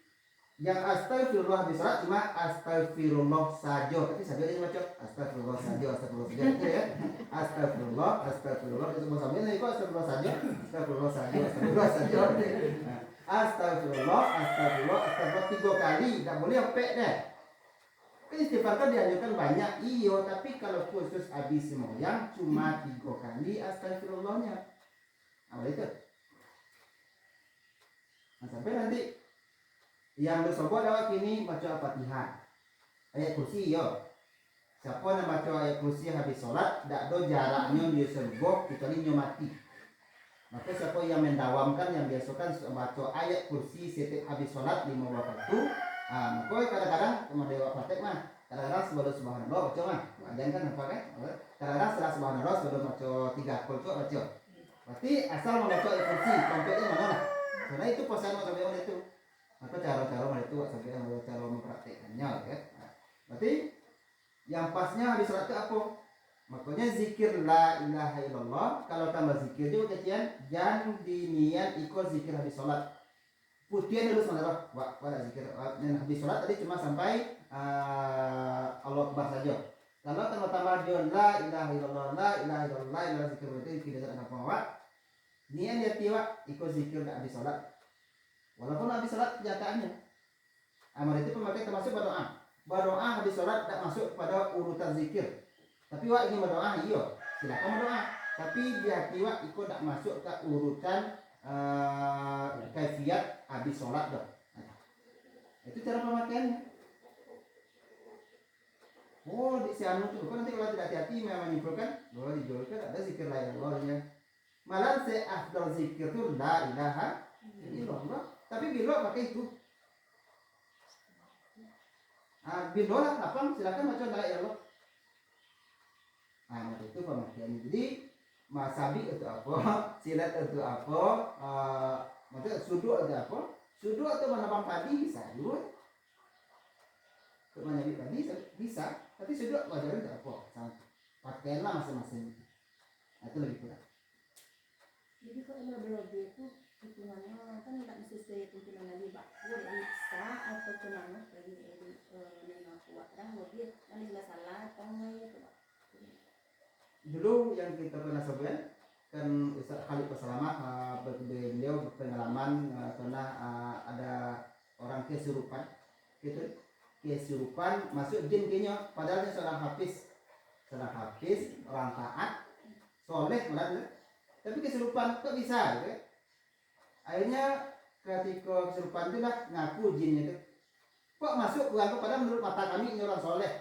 yang astagfirullah habis sholat cuma astagfirullah saja, tapi saja dia baca astagfirullah saja, astagfirullah saja itu ya. Astagfirullah, astagfirullah itu semua sambil itu astagfirullah saja, astagfirullah saja, astagfirullah saja. Astagfirullah, astagfirullah, astagfirullah 3 kali, tak boleh opek deh. Kan istighfar kan dianjurkan banyak, iyo, tapi kalau khusus habis sembahyang cuma 3 kali astagfirullahnya. Apa itu? Nah, sampai nanti yang bersobat lewat ini baca Al-Fatihah, ayat kursi yo. Siapa yang baca ayat kursi habis sholat, tak ada jaraknya dia sergok kecuali nyo mati. Maka siapa yang mendawamkan, yang biasakan baca ayat kursi setiap habis sholat 5 waktu, maka kadang-kadang sama dewa praktek mah, kadang-kadang sebelum subhanallah baca mah, ajan kan apa kan? Kadang-kadang setelah subhanallah sebelum baca 3 kul baca. Berarti asal membaca ayat kursi, contohnya mana lah? Karena itu pesan mau sampai itu. Maka cara-cara itu sampai cara mempraktekannya ya. Berarti yang pasnya habis sholat itu apa? Makanya zikir la ilaha illallah. Kalau tambah zikir juga kecian, jangan diniat ikut zikir habis sholat. Putihan dulu sementara. Wah zikir yang habis sholat tadi cuma sampai Allah Akbar saja. Kalau tambah la ilaha illallah, la ilaha illallah, la ilaha zikir berarti tidak ada apa-apa. Niat dia tiwa ikut zikir tak habis sholat. Walaupun habis sholat kenyataannya. Amal itu pemakai termasuk berdoa. Berdoa habis sholat tak masuk pada urutan zikir. Tapi wak ingin berdoa, iya silakan berdoa. Tapi dia tiwa ikut tak masuk ke urutan kaifiat habis sholat dah. Itu cara pemakaiannya. Oh di si anu tuh kan nanti kalau tidak hati-hati memang menyimpulkan bahwa dijualkan ada zikir lain Allahnya. Malah afdal zikir itu la ilaha illallah. Tapi bila pakai itu. Bila lah apa silakan baca la ilallah. Itu pemakaiannya. Jadi masabi itu apa? Silat itu apa? Maksudnya suduk itu apa? Suduk atau menabang padi bisa dulu. Untuk menyabit padi bisa. Tapi suduk wajarnya itu apa? Pakaianlah masing-masing. Itu lebih kurang. Jadi kalau berlebih itu hitungannya kan tidak sesuai tuntunan Nabi bakku dari sah atau penangat dari lima kuat dah mobil dan tidak salah atau enggak itu Pak. Dulu yang kita pernah sebut kan Ustaz Khalid Selamat beliau pengalaman pernah ada orang kesurupan gitu, kesurupan masuk jin kayaknya, padahal dia seorang hafiz orang taat soleh malah, tapi kesurupan kok bisa gitu. Akhirnya ketika kesurupan itu lah ngaku jinnya itu kok masuk bukan, padahal menurut mata kami ini orang soleh.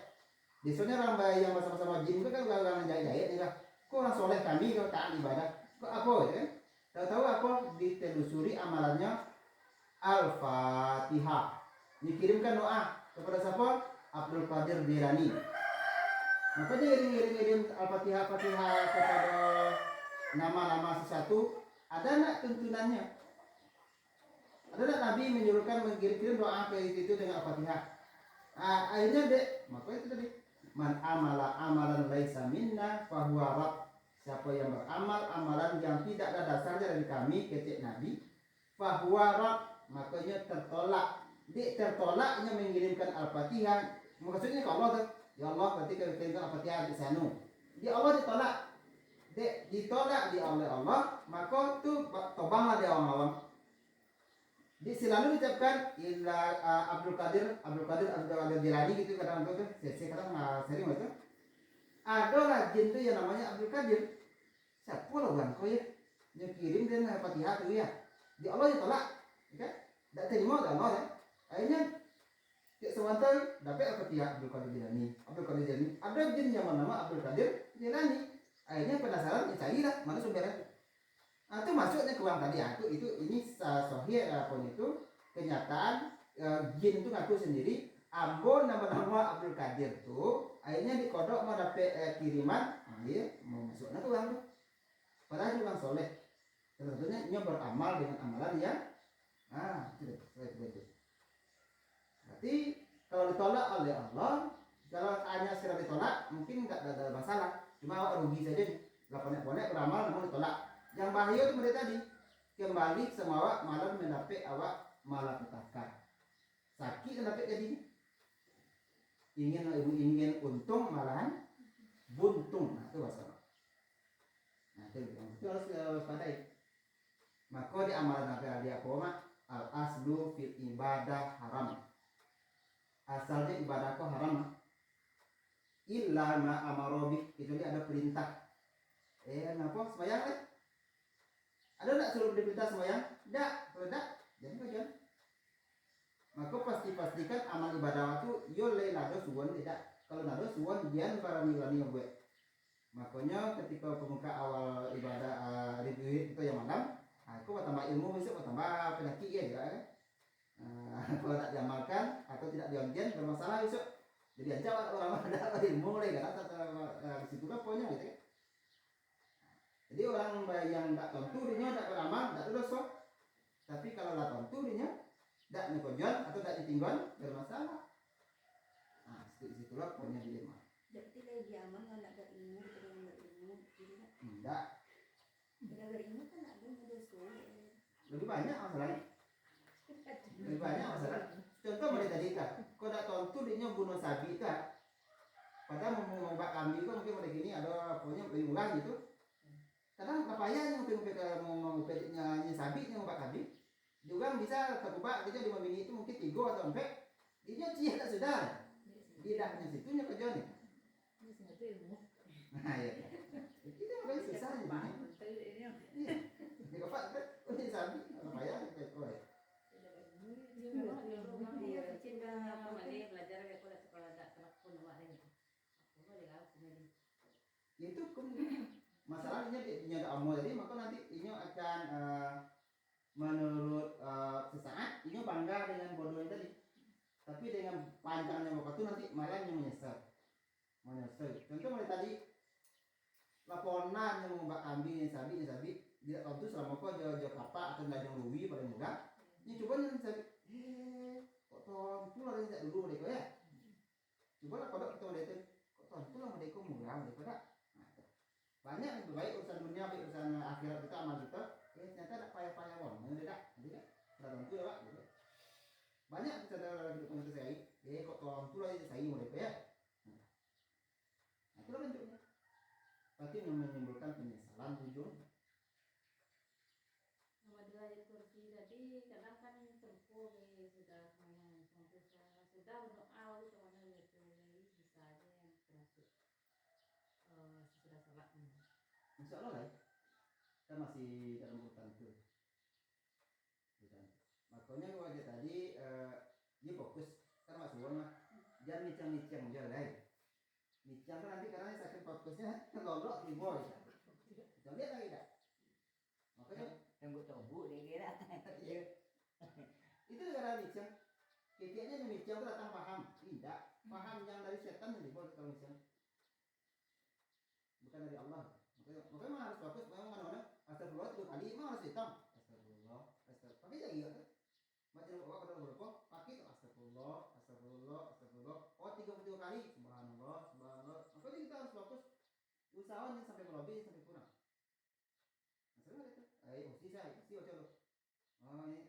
Biasanya orang yang bersama-sama jin itu kan orang jahit-jahit nih lah. Kok orang soleh kami kalau taat ibadah, kok apa ya kan? Tahu-tahu apa ditelusuri amalannya Al-Fatihah. Dikirimkan doa kepada siapa? Abdul Qadir Jilani. Maka dia ngirim Al-Fatihah kepada nama-nama sesuatu. Ada nak tuntunannya? Ada nak Nabi menyuruhkan mengirim doa ke itu dengan Al-Fatihah? Akhirnya dek, maka itu tadi. Man amala amalan laisa minna fahuwa rad. Siapa yang beramal amalan yang tidak ada dasarnya dari kami, kecek Nabi, fahuwa rad, makanya tertolak. Dek tertolaknya mengirimkan Al-Fatihah. Maksudnya ke Allah tuh. Ya Allah berarti kalau kirimkan Al-Fatihah di sana. Di Allah ditolak. Dek ditolak di oleh Allah, maka tuh tobanglah dia orang awam. Di selalu diucapkan illa Abdul Qadir Jilani gitu kadang tuh saya kadang sering itu. Adalah jin tuh yang namanya Abdul Qadir. Siapa lah bang kau ya? Yang kirim dan Al-Fatihah tuh ya. Di Allah ditolak, ya kan? Tak terima dah Allah ya. Akhirnya sebentar dapat Al-Fatihah Abdul Qadir Jilani. Ada jin yang bernama Abdul Qadir Jilani. Akhirnya penasaran, carilah mana sumbernya. Itu masuknya ke uang tadi ini sahih apapun itu kenyataan jin itu ngaku sendiri ambon nama Abdul Qadir tuh akhirnya dikodok mau dapet kiriman dia mau masuknya ke uang tuh padahal dia orang soleh tentunya dia beramal dengan amalan yang itu berarti kalau ditolak oleh Allah, kalau hanya sekedar ditolak mungkin nggak ada masalah, cuma awak rugi saja nih laponek-ponek beramal namun ditolak. Yang bahaya itu mereka tadi kembali sama awak malah mendapat awak malapetaka sakit mendapat jadi ingin untung malahan buntung. Nah itu masalah. Nah itu harus waspadai. Maka di amalan dia apa al aslu fil ibadah haram. Asalnya ibadah kok haram. Illa ma amarobi itu dia ada perintah. Kenapa sembahyang deh? Ada tak suruh diperintah sembahyang? Tak, kalau tak, jadi bagian. Maka pastikan amal ibadah itu yole nado suwon tidak. Kalau nado suwon dian para nilani yang buat. Makanya ketika pemuka awal ibadah review itu yang malam, aku bertambah ilmu besok bertambah penyakit ya kan. Kalau tak diamalkan atau tidak diambil bermasalah besok. Jadi aja orang ada ilmu mulai kan di situ lah pokoknya gitu kan. Jadi orang yang tak tentu dirinya tak beramal, tak dosa. Tapi kalau tak tentu dirinya tak nyekojon atau tak ditinggal bermasalah. Nah, situlah poinnya dilema. Jadi lagi aman kan ada ilmu, kita nggak ilmu, tidak. Tidak. Tidak berilmu kan ada dosa. Lebih banyak masalahnya. Lebih banyak masalah. Contoh mereka tadi kan, kau tak tentu dirinya bunuh sapi kan. Padahal mau mbak kambing itu mungkin pada gini ada pokoknya lebih murah gitu. Kadang kapayanya mau pediknya sabi yang mbak kambing juga bisa terubah dia 5 mini itu mungkin 3 atau 4 dia cia tak sudah tidak hanya situnya kerja nih. Nah ya kita paling susah ini dia kapan udah sabi kapayanya kita kau ya itu masalahnya dia ada amal jadi maka nanti inyo akan menurut sesaat inyo bangga dengan bodohnya tadi, tapi dengan panjangnya waktu itu nanti malah inyo menyesal. Contoh mulai tadi laporan yang mau ambil yang sabi tidak tahu tuh selama kau jauh kapak atau nggak jauh rugi paling mudah. Ini coba yang sabi kok tuh lah dari dulu mereka ya. Coba lah kalau kita udah itu kok tuh lah mereka murah daripada banyak yang baik urusan dunia baik urusan akhirat kita amal kita Ternyata ada payah-payah wong, yang tidak, orang tua pak, gitu. Banyak saudara hidup yang saya, kok orang tua itu saya mulai ya. Nah, itulah bentuknya. Tapi menimbulkan penyesalan ujung. Nama derajat kursi tadi kadang kan tempuh sudah ngomong sudah berdoa lalu kemana gitu bisa aja yang termasuk sudah sholat. Insya Allah lah, kita masih dalam urutan itu. Makanya gua aja tadi dia fokus kan masuk mah jangan nicang-nicang aja lah. Nicang kan nanti karena sakit fokusnya terlolok di bawah. Kita lihat lagi dah. Makanya Tunggu tobu dia kira. itu karena nicang. Kayaknya nicang itu datang paham, tidak paham yang dari setan yang dibawa kalau nicang. Bukan dari Allah. Makanya harus fokus memang mana-mana. Astagfirullah 3 kali memang harus hitam. Astagfirullah, pakai lagi ya kan? Macam apa kalau berapa? Pakai itu astagfirullah. Oh 33 kali. Subhanallah. Makanya kita harus fokus. Usahawan yang sampai berlebih sampai kurang. Nah, itu. Sisa, ojo lo. Oh ini